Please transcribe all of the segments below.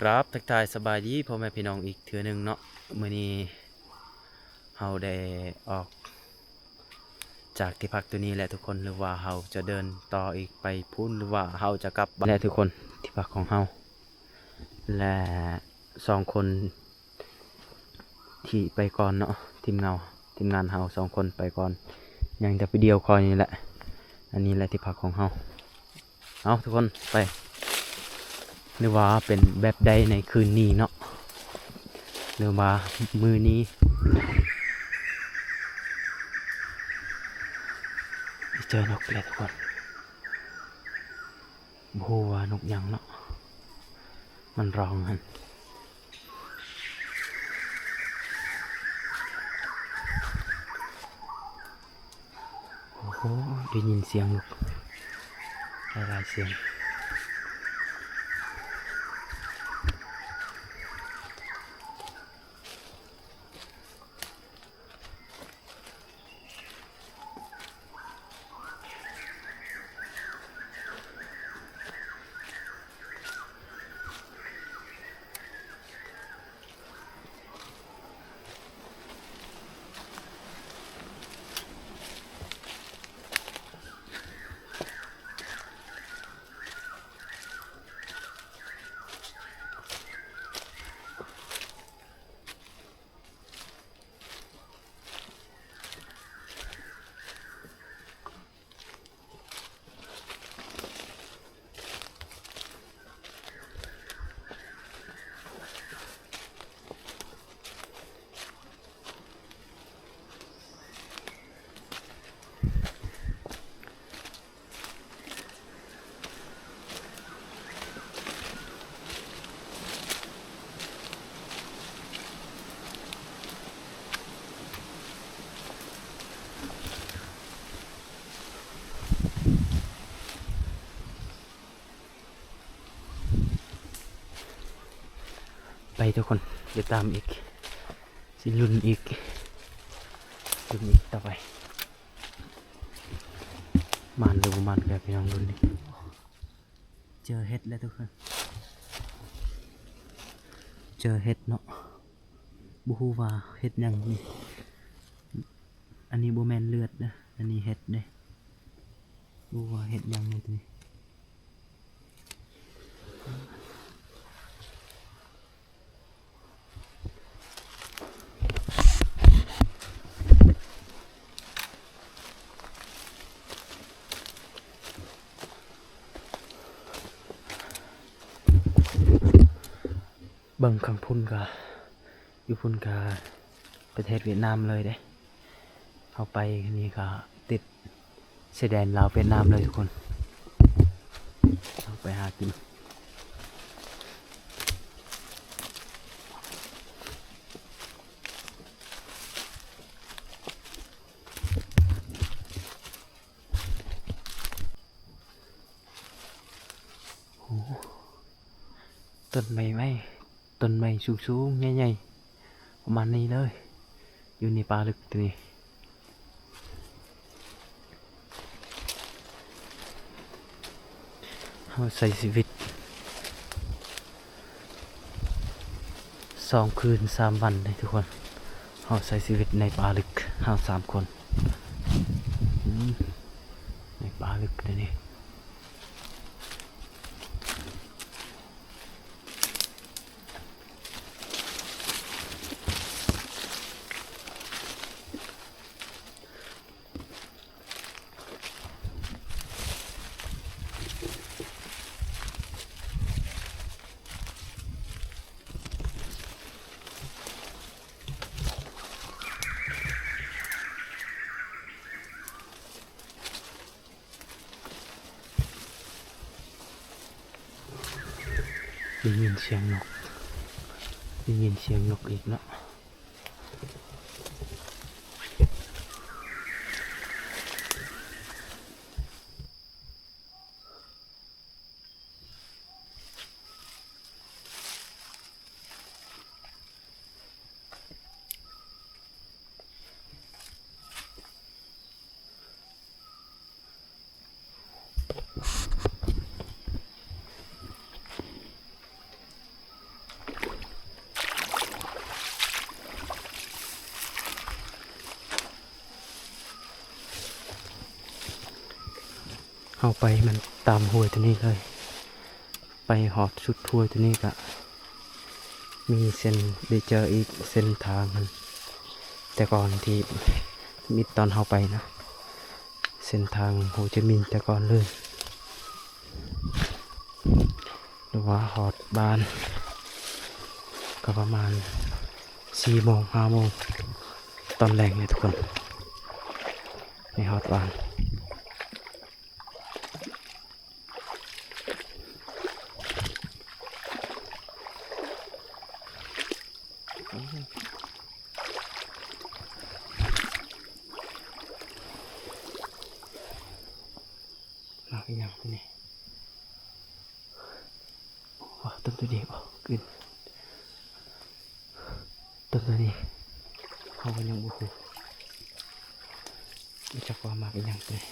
กราบทักทายสบายดีพ่อแม่พี่น้องอีกเทื่อหนึงเนาะมื้อนี้เฮาได้ออกจากที่พักตัวนี้แหละทุกคนหรือว่าเฮาจะเดินต่ออีกไปพุ่นหรือว่าเฮาจะกลับบ้านและทุกคนที่พักของเฮาและสองคนที่ไปก่อนเนาะทีมงานเฮาสองคนไปก่อนยังจะไปเดียวคอยนี่แหละอันนี้แหละที่พักของเฮาเอาทุกคนไปหรือว่าเป็นแบบใดในคืนนี้เนาะหรือว่ามือนี้เจอนกเลยทุกคนบัวนกยังเนาะมันร้องกันโอ้โหได้ยินเสียงนกหลายๆเสียงไปทุกคนเดี๋ยวตามอีกสิลุ้นอีกต่อไปมันหรือบ่มันแบบพี่น้องลุ้นนี่เจอเห็ดแล้วทุกคนเจอเห็ดเนาะบ่ฮู้ว่าเห็ดหยังนี่อันนี้บ่แม่นเลือดนะอันนี้เห็ดเด้บ่ว่าเห็ดหยังนี่ตัวนี้เบิ่งข้างพุ่นก็อยู่พุ่นก็ประเทศเวียดนามเลยเด้เข้าไปนี่ก็ติดชายแดนลาวเวียดนามเลยทุกคนเอาไปหากินต้นไม้สูงๆใหญ่ๆประมาณนี้เลยอยู่ในป่าลึกตัวนี้เราใส่ชีวิต2 คืน 3 วันเลยทุกคนเราใส่ชีวิตในป่าลึกเรา3 คนในป่าลึกตัวนี้ได้ยินเสียงนกอีกเนาะ าไปมันตามห้วยตัวนี้เลยไปหอดสุดห้วยตัวนี้ก็มีเส้นได้เจออีกเส้นทางมันแต่ก่อนที่มิดตอนเข้าไปนะเส้นทางโฮจิมินห์แต่ก่อนเลยหรือว่าหอดบ้านก็ประมาณ4 โมง 5 โมงตอนแรงเลยทุกคนในหอดบ้านมาอีกอย่างนี่ว้าต้นตัวนี้ขึ้นต้นตัวนี้เขาก็ยังบุกไม่จักว่ามาอีกอย่างเลย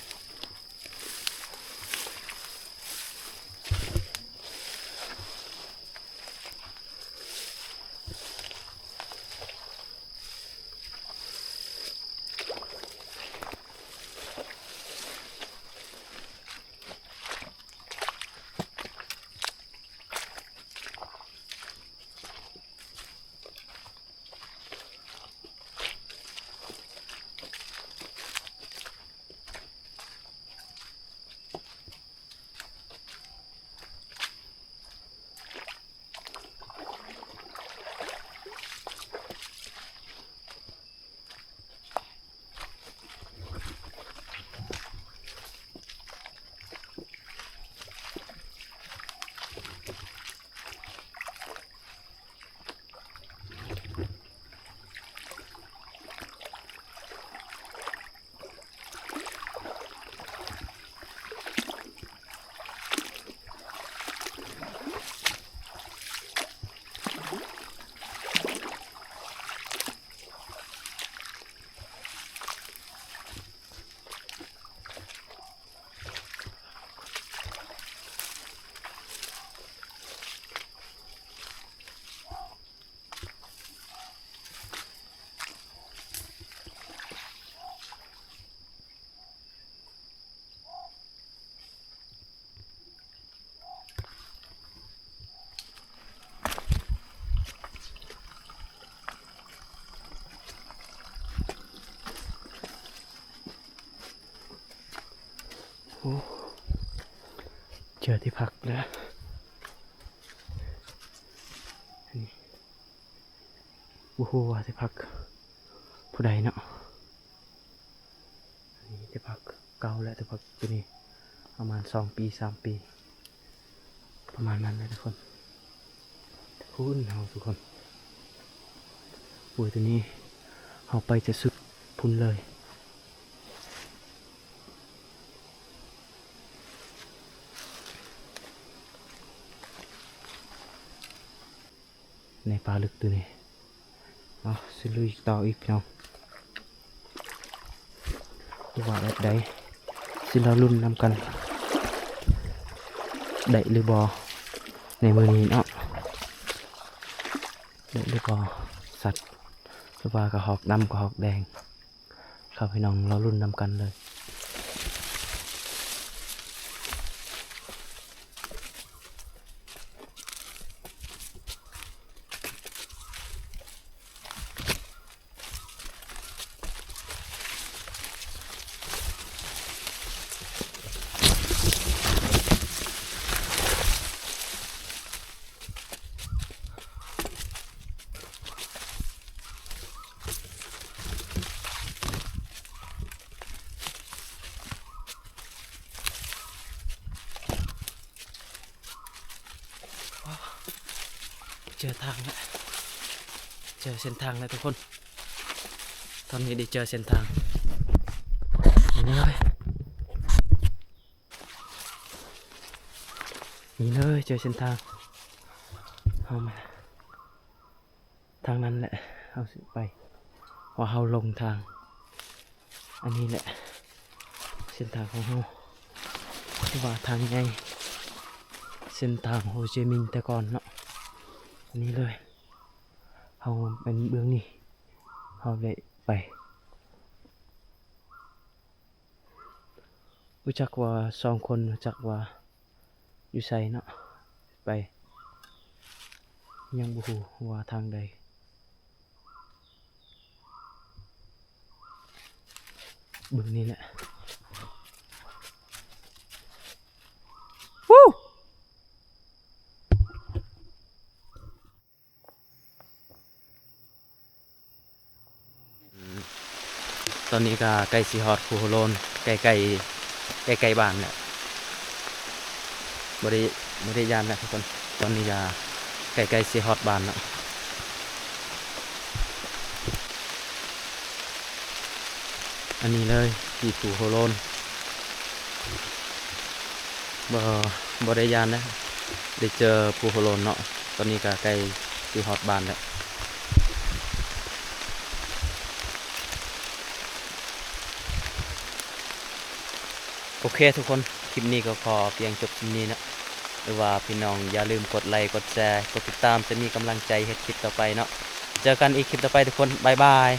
โอ้เจอที่พักแล้วนี่โอ้โหว่าที่พักผู้ใดเนาะนี่ที่พักเก่าแล้วที่พักตัวนี้ประมาณ2 ปี 3 ปีประมาณนั้นเลยทุกคนพูดเอาทุกคนตัวนี้เอาไปจะสุดพุ่นเลยในป่าลึกตัวนี้สิลุยต่ออีกพี่น้องว่าแบบใดสิเราลุ้นนำกันได้หรือบอในมือนี้เนาะได้หรือบอสัตว์หรือว่ากระหอกดำกระหอกแดงครับพี่น้องเราลุ้นนำกันเลยเจอทางแล้วเจอเส้นทางแล้วทุกคนตอนนี้ได้เจอเส้นทางนี่เลยนี่เลยเจอเส้นทางเอามาทางนั้นแหละเอาสิไปว่าเราลงทางอันนี้แหละเส้นทางของเราว่าทางไงเส้นทางโฮจิมินห์แต่ก่อนเนาะอันนี้เลยเราเป็นเบื้องนี้เราได้ไป รู้จักว่า2 คนรู้จักว่าอยู่ไสเนาะไปยังบ่ฮู้ว่าทางใดเบิ่งนี่แหละวู้ตอนนี้ก็ใกล้สิฮอดภูโลนใกล้ๆบ้านแล้วบ่ได้ยามแล้วทุกคนตอนนี้ก็ใกล้สิฮอดบ้านแล้วอันนี้เลยที่ภูโลนบ่บ่ได้ยามแล้วได้เจอภูโลนเนาะตอนนี้ก็ใกล้สิฮอดบ้านแล้วโอเคทุกคนคลิปนี้ก็ขอเพียงจบที่นี้นะหรือว่าพี่น้องอย่าลืมกดไลค์กดแชร์กดติดตามจะมีกำลังใจเฮ็ดคลิปต่อไปเนาะเจอกันอีกคลิปต่อไปทุกคนบ๊ายบาย